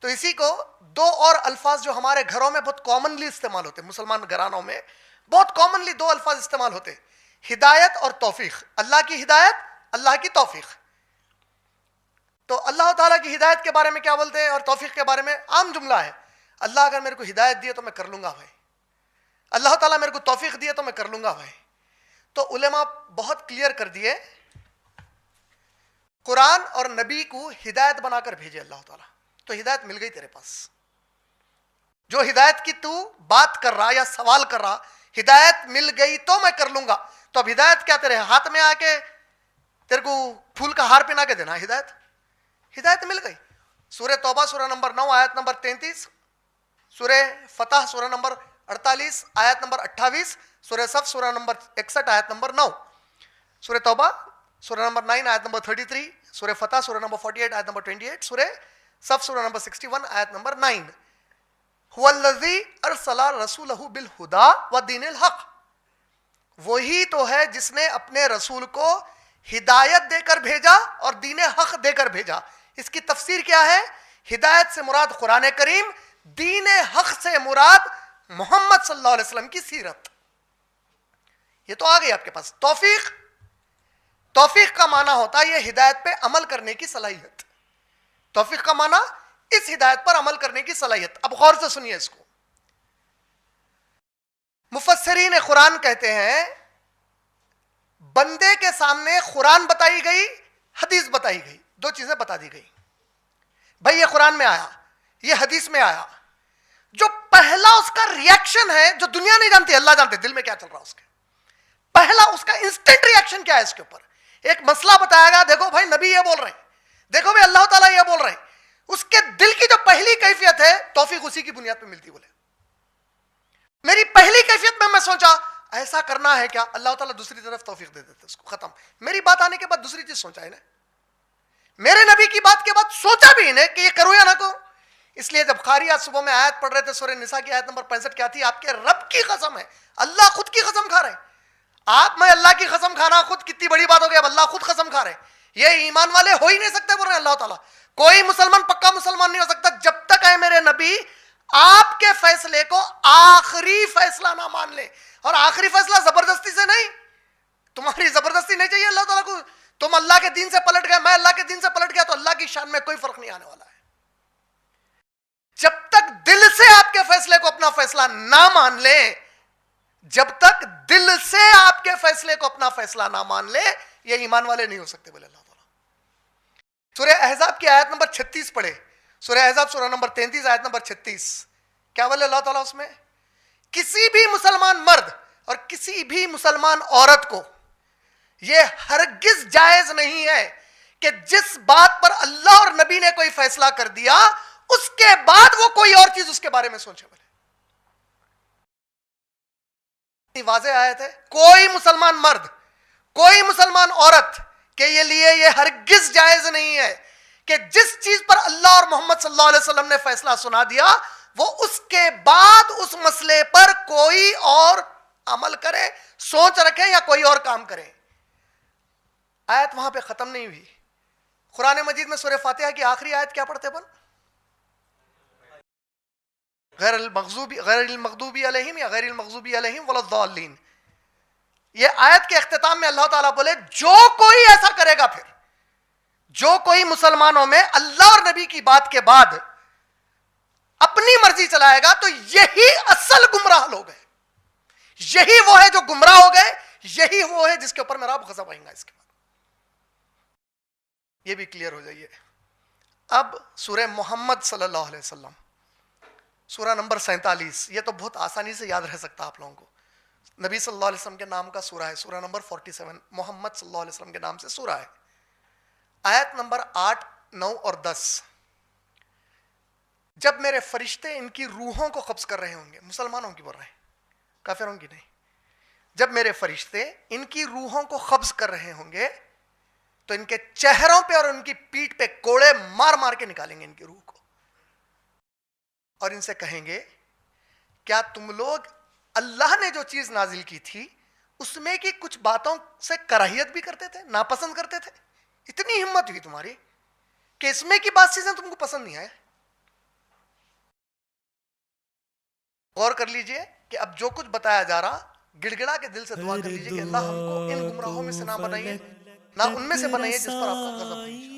تو اسی کو دو اور الفاظ جو ہمارے گھروں میں بہت کامنلی استعمال ہوتے ہیں، مسلمان گھرانوں میں بہت کامنلی دو الفاظ استعمال ہوتے ہیں، ہدایت اور توفیق. اللہ کی ہدایت، اللہ کی توفیق. تو اللہ تعالیٰ کی ہدایت کے بارے میں کیا بولتے ہیں اور توفیق کے بارے میں عام جملہ ہے، اللہ اگر میرے کو ہدایت دیے تو میں کر لوں گا بھائی، اللہ تعالیٰ میرے کو توفیق دیے تو میں کر لوں گا بھائی. تو علماء بہت کلیئر کر دیے، قرآن اور نبی کو ہدایت بنا کر بھیجے اللہ تعالیٰ، تو ہدایت مل گئی تیرے پاس. جو ہدایت کی تو بات کر رہا یا سوال کر رہا، ہدایت مل گئی تو میں کر لوں گا. تو اب ہدایت کیا تیرے ہاتھ میں آ کے تیرے کو پھول کا ہار پہنا کے دینا؟ ہدایت مل گئی. سورہ توبہ سورہ نمبر 9 آیت نمبر 33، سورہ فتح سورہ نمبر 48 آیت نمبر 28، سورہ صف سورہ نمبر 61 آیت نمبر 9، سورہ توبہ سورہ نمبر 9 آیت نمبر 33، سورہ فتح سورہ نمبر 48 آیت نمبر 28، سورہ صف سورہ نمبر 61 آیت نمبر 9. هو الذی ارسل رسولہ بالہدی ودین الحق، وہی تو ہے جس نے اپنے رسول کو ہدایت دے کر بھیجا اور دین حق دے کر بھیجا. اس کی تفسیر کیا ہے؟ ہدایت سے مراد قرآن کریم، دین حق سے مراد محمد صلی اللہ علیہ وسلم کی سیرت. یہ تو آ گئی آپ کے پاس. توفیق کا معنی ہوتا ہے یہ ہدایت پہ عمل کرنے کی صلاحیت. توفیق کا معنی اس ہدایت پر عمل کرنے کی صلاحیت. اب غور سے سنیے اس کو. مفسرین قرآن کہتے ہیں بندے کے سامنے قرآن بتائی گئی، حدیث بتائی گئی، دو چیزیں بتا دی گئی. بھائی یہ قرآن میں آیا، یہ حدیث میں آیا. جو پہلا اس کا ریاکشن ہے، جو دنیا نہیں جانتی اللہ جانتے دل میں کیا چل رہا اس کے، پہلا اس کا انسٹنٹ ریاکشن کیا ہے اس کے اوپر. ایک مسئلہ بتایا گیا، دیکھو بھائی نبی یہ بول رہے ہیں، دیکھو بھائی اللہ تعالیٰ یہ بول رہے ہیں. اس کے دل کی جو پہلی کیفیت ہے توفیق اسی کی بنیاد پہ ملتی. بولے میری پہلی کیفیت میں سوچا ایسا کرنا ہے کیا، اللہ تعالیٰ دوسری طرف توفیق دے دیتے اس کو، ختم. میری بات آنے کے بعد دوسری چیز سوچا انہیں، میرے نبی کی بات کے بعد سوچا بھی انہیں کہ یہ کروں یا نہ کروں. اس لیے جب قاری آج صبح میں آیت پڑھ رہے تھے سورہ نساء کی آیت نمبر 65 کیا تھی؟ آپ کے رب کی قسم ہے، اللہ خود کی قسم کھا رہے ہیں. آپ میں اللہ کی قسم کھانا خود کتنی بڑی بات ہو گئی، اب اللہ خود قسم کھا رہے ہیں. یہ ایمان والے ہو ہی نہیں سکتے بول رہے ہیں اللہ تعالیٰ. کوئی مسلمان پکا مسلمان نہیں ہو سکتا جب تک ہے میرے نبی آپ کے فیصلے کو آخری فیصلہ نہ مان لے. اور آخری فیصلہ زبردستی سے نہیں، تمہاری زبردستی نہیں چاہیے اللہ تعالیٰ کو. تم اللہ کے دین سے پلٹ گئے، میں اللہ کے دین سے پلٹ گیا، تو اللہ کی شان میں کوئی فرق نہیں آنے والا ہے. جب تک دل سے آپ کے فیصلے کو اپنا فیصلہ نہ مان لے، جب تک دل سے آپ کے فیصلے کو اپنا فیصلہ نہ مان لے، یہ ایمان والے نہیں ہو سکتے بولے اللہ تعالیٰ. سورہ احزاب کی آیت نمبر 36 پڑھے، سورہ احزاب سورہ نمبر 33 آیت نمبر 36. کیا بولے اللہ تعالیٰ اس میں؟ کسی بھی مسلمان مرد اور کسی بھی مسلمان عورت کو یہ ہرگز جائز نہیں ہے کہ جس بات پر اللہ اور نبی نے کوئی فیصلہ کر دیا اس کے بعد وہ کوئی اور چیز اس کے بارے میں سوچے. بولے واضح آیت ہے. کوئی مسلمان مرد، کوئی مسلمان عورت کے لیے یہ ہرگز جائز نہیں ہے کہ جس چیز پر اللہ اور محمد صلی اللہ علیہ وسلم نے فیصلہ سنا دیا وہ اس کے بعد اس مسئلے پر کوئی اور عمل کرے، سوچ رکھے یا کوئی اور کام کرے. آیت وہاں پہ ختم نہیں ہوئی. قرآن مجید میں سورہ فاتحہ کی آخری آیت کیا پڑھتے بن؟ غیر المغضوبی علیہم یا غیر المغضوبی علیہم ولا الضالین. یہ آیت کے اختتام میں اللہ تعالیٰ بولے جو کوئی ایسا کرے گا، پھر جو کوئی مسلمانوں میں اللہ اور نبی کی بات کے بعد اپنی مرضی چلائے گا تو یہی اصل گمراہ لوگ ہیں. یہی وہ ہے جو گمراہ ہو گئے، یہی وہ ہے جس کے اوپر میرا غضب آئے گا. اس کے بعد یہ بھی کلیئر ہو جائیے. اب سورہ محمد صلی اللہ علیہ وسلم سورہ نمبر 47، یہ تو بہت آسانی سے یاد رہ سکتا آپ لوگوں کو. نبی صلی اللہ علیہ وسلم کے نام کا سورہ ہے، سورہ نمبر 47 محمد صلی اللہ علیہ وسلم کے نام سے سورہ ہے. آیت نمبر 8، 9 اور 10. جب میرے فرشتے ان کی روحوں کو قبض کر رہے ہوں گے، مسلمانوں کی بول رہے ہیں، کافروں کی نہیں. جب میرے فرشتے ان کی روحوں کو قبض کر رہے ہوں گے تو ان کے چہروں پہ اور ان کی پیٹھ پہ کوڑے مار مار کے نکالیں گے ان کی روح کو، اور ان سے کہیں گے کیا تم لوگ اللہ نے جو چیز نازل کی تھی اس میں کی کچھ باتوں سے کراہیت بھی کرتے تھے، ناپسند کرتے تھے؟ اتنی ہمت ہوئی تمہاری کہ اس میں کی بات چیزیں تم کو پسند نہیں آئے؟ غور کر لیجئے کہ اب جو کچھ بتایا جا رہا گڑ گڑا کے دل سے دعا کر لیجئے کہ اللہ ہم کو ان گمراہوں میں سے نہ بنائیے، نہ ان میں سے بنائیے جس پر آپ کا غضب ہے۔